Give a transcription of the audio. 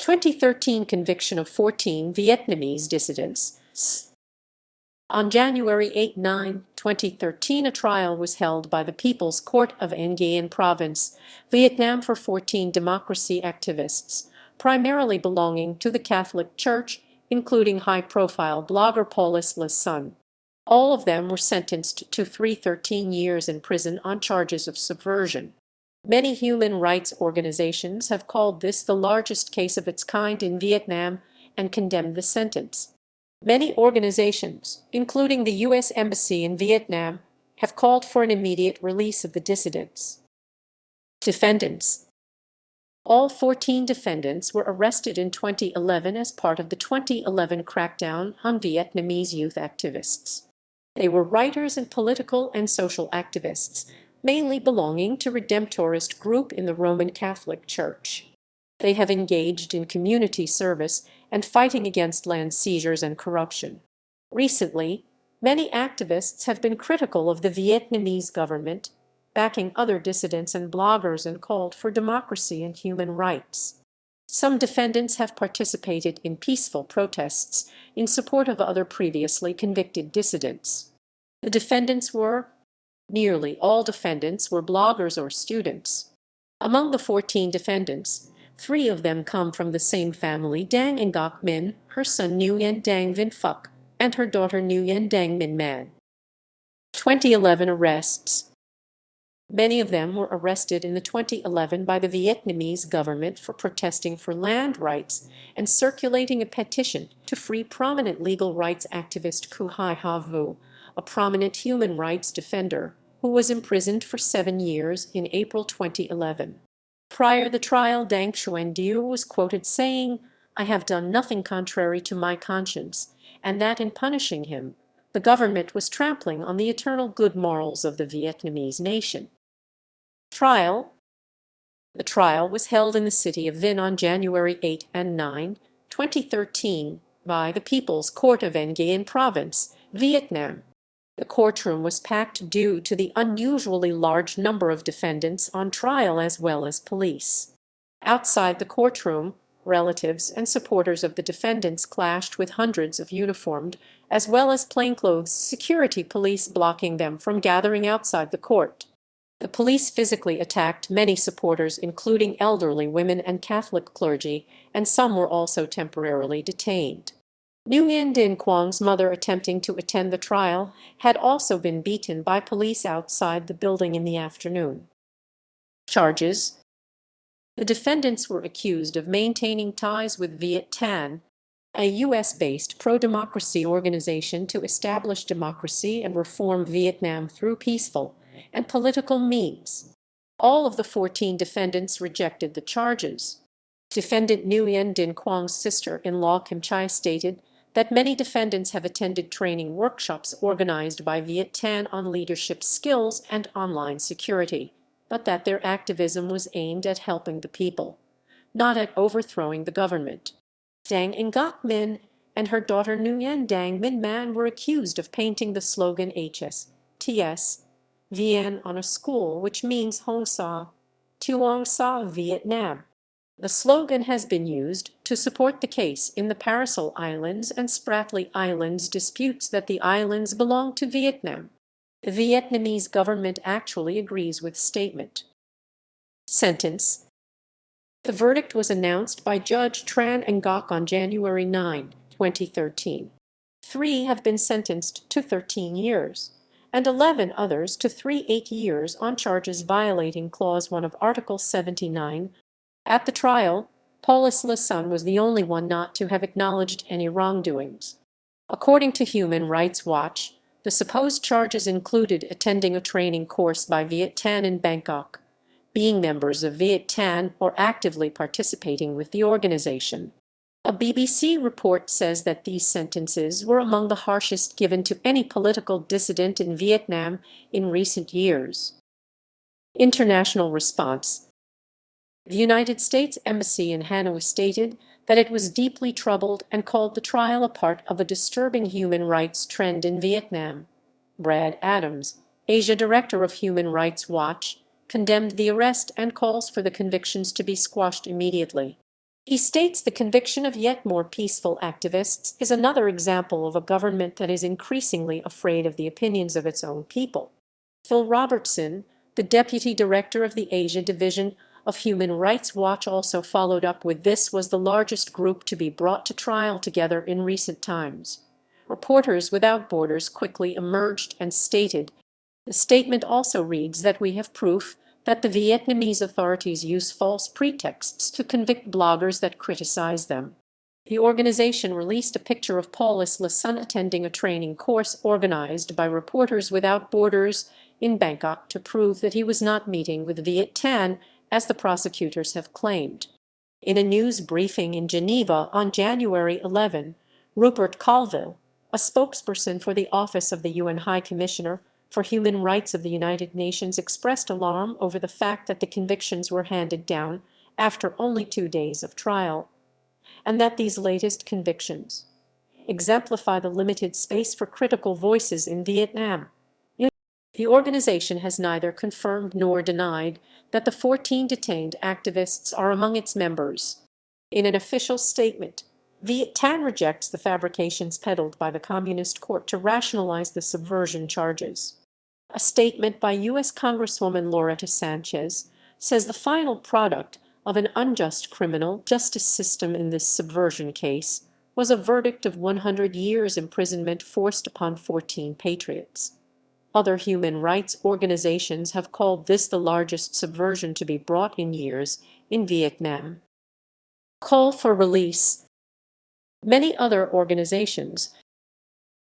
2013 conviction of 14 Vietnamese dissidents. On January 8-9, 2013, a trial was held by the People's Court of Nghệ Province, Vietnam for 14 democracy activists, primarily belonging to the Catholic Church, including high-profile blogger Paulus Le Son. All of them were sentenced to 13 years in prison on charges of subversion. Many human rights organizations have called this the largest case of its kind in Vietnam and condemned the sentence. Many organizations, including the U.S. Embassy in Vietnam, have called for an immediate release of the dissidents. Defendants. All 14 defendants were arrested in 2011 as part of the 2011 crackdown on Vietnamese youth activists. They were writers and political and social activists, mainly belonging to Redemptorist group in the Roman Catholic Church. They have engaged in community service and fighting against land seizures and corruption. Recently, many activists have been critical of the Vietnamese government, backing other dissidents and bloggers, and called for democracy and human rights. Some defendants have participated in peaceful protests in support of other previously convicted dissidents. The defendants were Nearly all defendants were bloggers or students. Among the 14 defendants, 3 of them come from the same family: Dang Ngoc Minh, her son Nguyen Dang Vinh Phuc, and her daughter Nguyen Dang Minh Man. 2011 arrests. Many of them were arrested in the 2011 by the Vietnamese government for protesting for land rights and circulating a petition to free prominent legal rights activist Cu Hai Ha Vu, a prominent human rights defender, who was imprisoned for 7 years in April 2011. Prior to the trial, Dang Xuan Diu was quoted saying, "I have done nothing contrary to my conscience," and that in punishing him, the government was trampling on the eternal good morals of the Vietnamese nation. Trial. The trial was held in the city of Vinh on January 8 and 9, 2013, by the People's Court of Nghệ Province, Vietnam. The courtroom was packed due to the unusually large number of defendants on trial as well as police. Outside the courtroom, relatives and supporters of the defendants clashed with hundreds of uniformed, as well as plainclothes security police, blocking them from gathering outside the court. The police physically attacked many supporters, including elderly women and Catholic clergy, and some were also temporarily detained. Nguyen Dinh Quang's mother, attempting to attend the trial, had also been beaten by police outside the building in the afternoon. Charges. The defendants were accused of maintaining ties with Viet Thanh, a U.S.-based pro-democracy organization to establish democracy and reform Vietnam through peaceful and political means. All of the 14 defendants rejected the charges. Defendant Nguyen Dinh Quang's sister-in-law Kim Chai stated that many defendants have attended training workshops organized by Viet Thanh on leadership skills and online security, but that their activism was aimed at helping the people, not at overthrowing the government. Dang Ngoc Minh and her daughter Nguyen Dang Minh Man were accused of painting the slogan HSTS Vien on a school, which means Hong Sa, Tuong Sa, Vietnam. The slogan has been used to support the case in the Paracel Islands and Spratly Islands disputes that the islands belong to Vietnam. The Vietnamese government actually agrees with statement. Sentence. The verdict was announced by Judge Tran Ngoc on January 9, 2013. 3 have been sentenced to 13 years, and 11 others to 8 years on charges violating Clause 1 of Article 79. At the trial, Paulus Le Son was the only one not to have acknowledged any wrongdoings. According to Human Rights Watch, the supposed charges included attending a training course by Viet Thanh in Bangkok, being members of Viet Thanh, or actively participating with the organization. A BBC report says that these sentences were among the harshest given to any political dissident in Vietnam in recent years. International response. The United States Embassy in Hanoi stated that it was deeply troubled and called the trial a part of a disturbing human rights trend in Vietnam. Brad Adams, Asia Director of Human Rights Watch, condemned the arrest and calls for the convictions to be squashed immediately. He states the conviction of yet more peaceful activists is another example of a government that is increasingly afraid of the opinions of its own people. Phil Robertson, the deputy director of the Asia Division of Human Rights Watch, also followed up with this was the largest group to be brought to trial together in recent times. Reporters Without Borders quickly emerged and stated, the statement also reads that we have proof that the Vietnamese authorities use false pretexts to convict bloggers that criticize them. The organization released a picture of Paulus Le Son attending a training course organized by Reporters Without Borders in Bangkok to prove that he was not meeting with Viet Thanh, as the prosecutors have claimed. In a news briefing in Geneva on January 11, Rupert Colville, a spokesperson for the Office of the UN High Commissioner for Human Rights of the United Nations, expressed alarm over the fact that the convictions were handed down after only 2 days of trial, and that these latest convictions exemplify the limited space for critical voices in Vietnam. The organization has neither confirmed nor denied that the 14 detained activists are among its members. In an official statement, Viet Thanh rejects the fabrications peddled by the Communist Court to rationalize the subversion charges. A statement by U.S. Congresswoman Loretta Sanchez says the final product of an unjust criminal justice system in this subversion case was a verdict of 100 years imprisonment forced upon 14 patriots. Other human rights organizations have called this the largest subversion to be brought in years in Vietnam. Call for release. Many other organizations,